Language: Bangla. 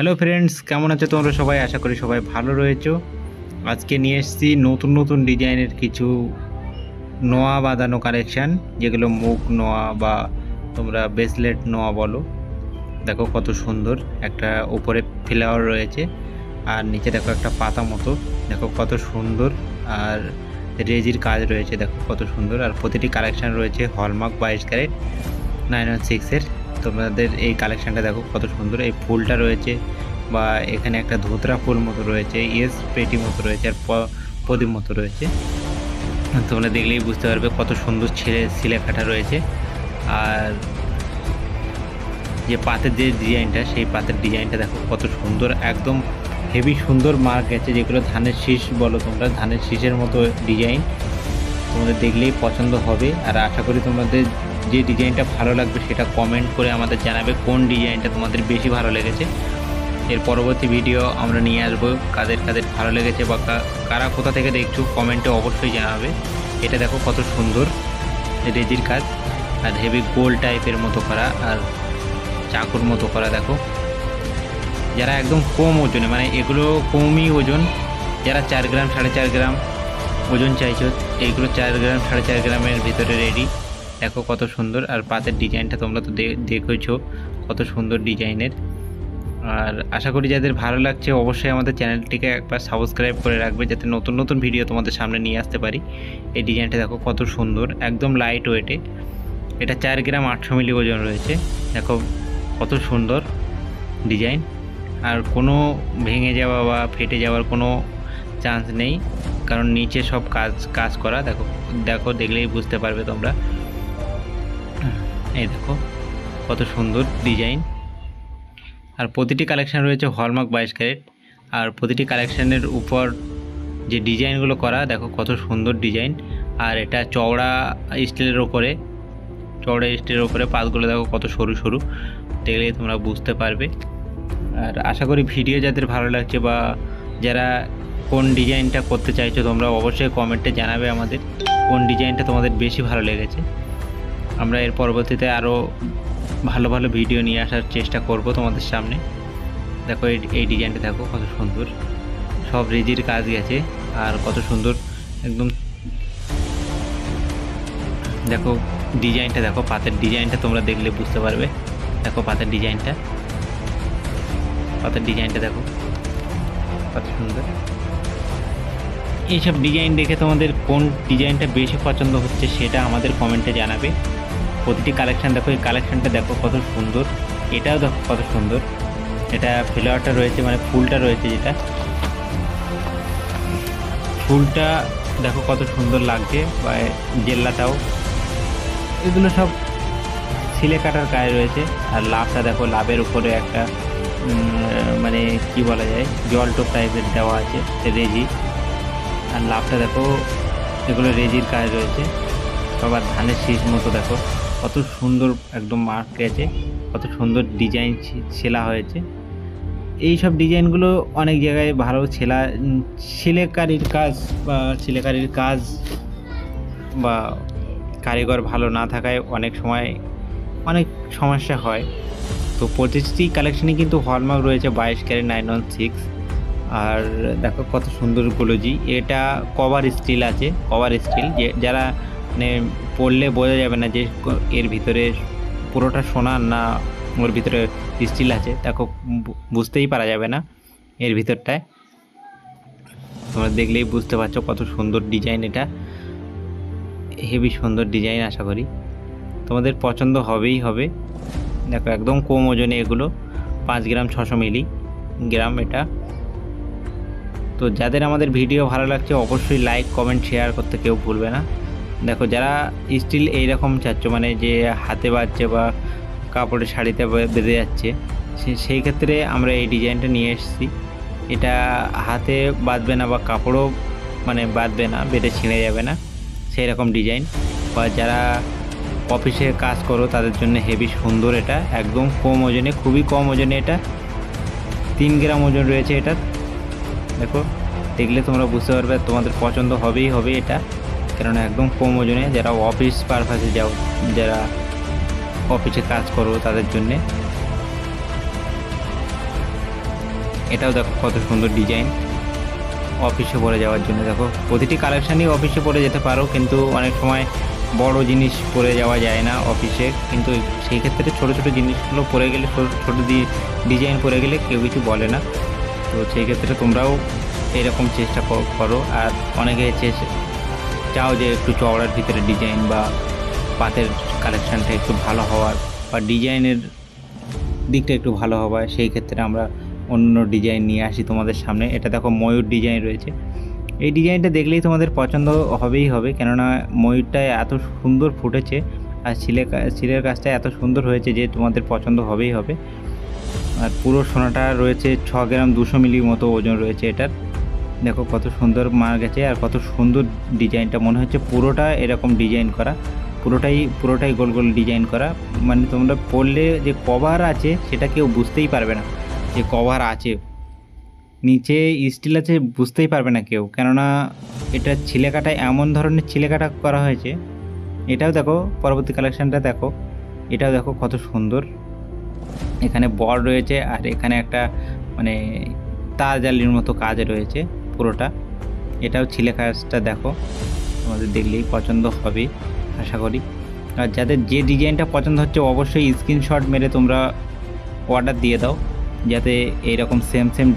হ্যালো ফ্রেন্ডস, কেমন আছো তোমরা সবাই? আশা করি সবাই ভালো রয়েছো। আজকে নিয়ে এসেছি নতুন নতুন ডিজাইনের কিছু নোয়া বাঁধানো কালেকশান, যেগুলো মুখ নোয়া বা তোমরা ব্রেসলেট নোয়া বলো। দেখো কত সুন্দর, একটা উপরে ফ্লাওয়ার রয়েছে আর নিচে দেখো একটা পাতা মতো, দেখো কত সুন্দর। আর রেজির কাজ রয়েছে, দেখো কত সুন্দর। আর প্রতিটি কালেকশান রয়েছে হলমার্ক 22 ক্যারেট 916-এর। তোমাদের এই কালেকশানটা দেখো কত সুন্দর। এই ফুলটা রয়েছে বা এখানে একটা ধোতরা ফুল মতো রয়েছে, ইয়েস পেটি মতো রয়েছে, আর প্রদীপ মতো রয়েছে। তোমরা দেখলেই বুঝতে পারবে কত সুন্দর সিলে কাটা রয়েছে। আর যে পাতের যে ডিজাইনটা, সেই পাতের ডিজাইনটা দেখো কত সুন্দর, একদম হেভি সুন্দর মার্ক আছে, যেগুলো ধানের শীষ বলো তোমরা, ধানের শীষের মতো ডিজাইন। তোমাদের দেখলেই পছন্দ হবে। আর আশা করি তোমাদের যে ডিজাইনটা ভালো লাগবে সেটা কমেন্ট করে আমাদের জানাবে কোন ডিজাইনটা তোমাদের বেশি ভালো লেগেছে। এর পরবর্তী ভিডিও আমরা নিয়ে আসবো, কাদের কাদের ভালো লেগেছে বা কারা কোথা থেকে দেখছো কমেন্টে অবশ্যই জানাবে। এটা দেখো কত সুন্দর রেজির কাজ, আর হেভি গোল টাইপের মতো করা, আর চাকুর মতো করা। দেখো যারা একদম কম ওজনে, মানে এগুলো কমই ওজন, যারা 4 গ্রাম 4.5 গ্রাম ওজন চাইছো, এইগুলো 4 গ্রাম 4.5 গ্রামের ভিতরে রেডি। দেখো কত সুন্দর। আর পাতের ডিজাইনটা তোমরা তো দেখেছো কত সুন্দর ডিজাইনের। আর আশা করি যাদের ভালো লাগছে অবশ্যই আমাদের চ্যানেলটিকে একবার সাবস্ক্রাইব করে রাখবে, যাতে নতুন নতুন ভিডিও তোমাদের সামনে নিয়ে আসতে পারি। এই ডিজাইনটা দেখো কত সুন্দর, একদম লাইট ওয়েটে। এটা 4 গ্রাম 800 মিলি ওজন রয়েছে। দেখো কত সুন্দর ডিজাইন, আর কোনো ভেঙে যাওয়া বা ফেটে যাওয়ার কোনো চান্স নেই, কারণ নিচে সব কাজ করা। দেখো দেখো দেখলেই বুঝতে পারবে তোমরা। এই দেখো কত সুন্দর ডিজাইন। আর প্রতিটি কালেকশান রয়েছে হলমার্ক 22 ক্যারেট। আর প্রতিটি কালেকশানের উপর যে ডিজাইনগুলো করা, দেখো কত সুন্দর ডিজাইন। আর এটা চওড়া স্টিলের ওপরে পাতগুলো দেখো কত সরু সরু, দেখলে তোমরা বুঝতে পারবে। আর আশা করি ভিডিও যাদের ভালো লাগছে বা যারা কোন ডিজাইনটা করতে চাইছো তোমরা অবশ্যই কমেন্টে জানাবে আমাদের কোন ডিজাইনটা তোমাদের বেশি ভালো লেগেছে। আমরা এর পরবর্তীতে আরও ভালো ভালো ভিডিও নিয়ে আসার চেষ্টা করব তোমাদের সামনে। দেখো এই ডিজাইনটা দেখো কত সুন্দর, সব রেজির কাজ গেছে, আর কত সুন্দর একদম। দেখো ডিজাইনটা দেখো, পাতের ডিজাইনটা তোমরা দেখলে বুঝতে পারবে। দেখো পাতের ডিজাইনটা দেখো কত সুন্দর। এইসব ডিজাইন দেখে তোমাদের কোন ডিজাইনটা বেশি পছন্দ হচ্ছে সেটা আমাদের কমেন্টে জানাবে। প্রতিটি কালেকশান দেখো, এই কালেকশানটা দেখো কত সুন্দর, এটাও দেখো কত সুন্দর। এটা ফ্লাওয়ারটা রয়েছে, মানে ফুলটা রয়েছে, যেটা ফুলটা দেখো কত সুন্দর লাগছে, বা জেল্লাটাও, এগুলো সব সিলে কাটার কাজ রয়েছে। আর লাভটা দেখো, লাভের উপরে একটা মানে কি বলা যায়, জল টোপ টাইপের দেওয়া আছে রেজি। আর লাভটা দেখো, এগুলো রেজির কাজ রয়েছে। আবার ধানের শীষ মতো দেখো কত সুন্দর, একদম মার্ক আছে, কত সুন্দর ডিজাইন ছেলা হয়েছে। এই সব ডিজাইনগুলো অনেক জায়গায় ভালো সিলেকারির কাজ বা কারিগর ভালো না থাকায় অনেক সময় অনেক সমস্যা হয়। তো প্রতিটি কালেকশানই কিন্তু হলমার্ক রয়েছে 22 ক্যারেট 916। আর দেখো কত সুন্দর গোলজি, এটা কভার স্টিল আছে, যে যারা মানে পড়লে বোঝা যাবে না যে এর ভিতরে পুরোটা সোনা না ওর ভিতরে স্টিল আছে, দেখো বুঝতেই পারা যাবে না এর ভিতরটায়। তোমরা দেখলেই বুঝতে পারছো কত সুন্দর ডিজাইন, এটা হেভি সুন্দর ডিজাইন। আশা করি তোমাদের পছন্দ হবেই হবে। দেখো একদম কম ওজনে এগুলো, 5 গ্রাম 600 মিলি গ্রাম এটা। তো যাদের আমাদের ভিডিও ভালো লাগছে অবশ্যই লাইক কমেন্ট শেয়ার করতে কেউ ভুলবে না। দেখো যারা স্টিল এইরকম চাচ্ছ, মানে যে হাতে বাজছে বা কাপড়ে শাড়িতে বেঁধে যাচ্ছে, সেই ক্ষেত্রে আমরা এই ডিজাইনটা নিয়ে এসেছি। এটা হাতে বাঁধবে না বা কাপড়ও মানে বাঁধবে না, বেঁধে ছিঁড়ে যাবে না, সেই রকম ডিজাইন। বা যারা অফিসে কাজ করো তাদের জন্য হেভি সুন্দর, এটা একদম কম ওজনে, খুবই কম ওজনে, এটা 3 গ্রাম ওজন রয়েছে এটা। দেখো দেখলে তোমরা বুঝতে পারবে, তোমাদের পছন্দ হবেই হবে এটা, কেননা একদম কম ওজনে। যারা অফিস পারপাসে যাও, যারা অফিসে কাজ করো তাদের জন্যে এটাও দেখো কত সুন্দর ডিজাইন, অফিসে পরে যাওয়ার জন্য। দেখো প্রতিটি কালেকশানই অফিসে পরে যেতে পারো, কিন্তু অনেক সময় বড় জিনিস পরে যাওয়া যায় না অফিসে, কিন্তু সেই ক্ষেত্রে ছোট ছোট জিনিসগুলো পরে গেলে, ছোট ডিজাইন পরে গেলে কেউ কিছু বলে না। তো সেই ক্ষেত্রে তোমরাও এরকম চেষ্টা করো। আর অনেকে চাও যে একটু চওড়ার ভিতরে ডিজাইন বা পাতের কালেকশানটা একটু ভালো হওয়ার বা ডিজাইনের দিকটা একটু ভালো হওয়ার, সেই ক্ষেত্রে আমরা অন্য ডিজাইন নিয়ে আসি তোমাদের সামনে। এটা দেখো ময়ূর ডিজাইন রয়েছে, এই ডিজাইনটা দেখলেই তোমাদের পছন্দ হবেই হবে, কেননা ময়ূরটা এত সুন্দর ফুটেছে আর সিলের কাজটা এত সুন্দর হয়েছে যে তোমাদের পছন্দ হবেই হবে। আর পুরো সোনাটা রয়েছে 6 গ্রাম 200 মিলির মতো ওজন রয়েছে এটার। দেখো কত সুন্দর মার গেছে আর কত সুন্দর ডিজাইনটা, মনে হচ্ছে পুরোটা এরকম ডিজাইন করা, পুরোটাই গোল গোল ডিজাইন করা। মানে তোমরা পরলে যে কভার আছে সেটা কেউ বুঝতেই পারবে না যে কভার আছে, নিচে স্টিল আছে বুঝতেই পারবে না কেউ, কেননা এটা ছিলেকাটা এমন ধরনের ছিলেকাটা করা হয়েছে। এটাও দেখো পরবর্তী কালেকশানটা দেখো, এটাও দেখো কত সুন্দর, এখানে বল রয়েছে আর এখানে একটা মানে তার জালির মতো কাজ রয়েছে পুরোটা। এটাও ছিলে কাজটা দেখো, তোমাদের দেখলেই পছন্দ হবে আশা করি। আর যাদের যে ডিজাইনটা পছন্দ হচ্ছে অবশ্যই স্ক্রিনশট মেরে তোমরা অর্ডার দিয়ে দাও, যাতে এইরকম সেম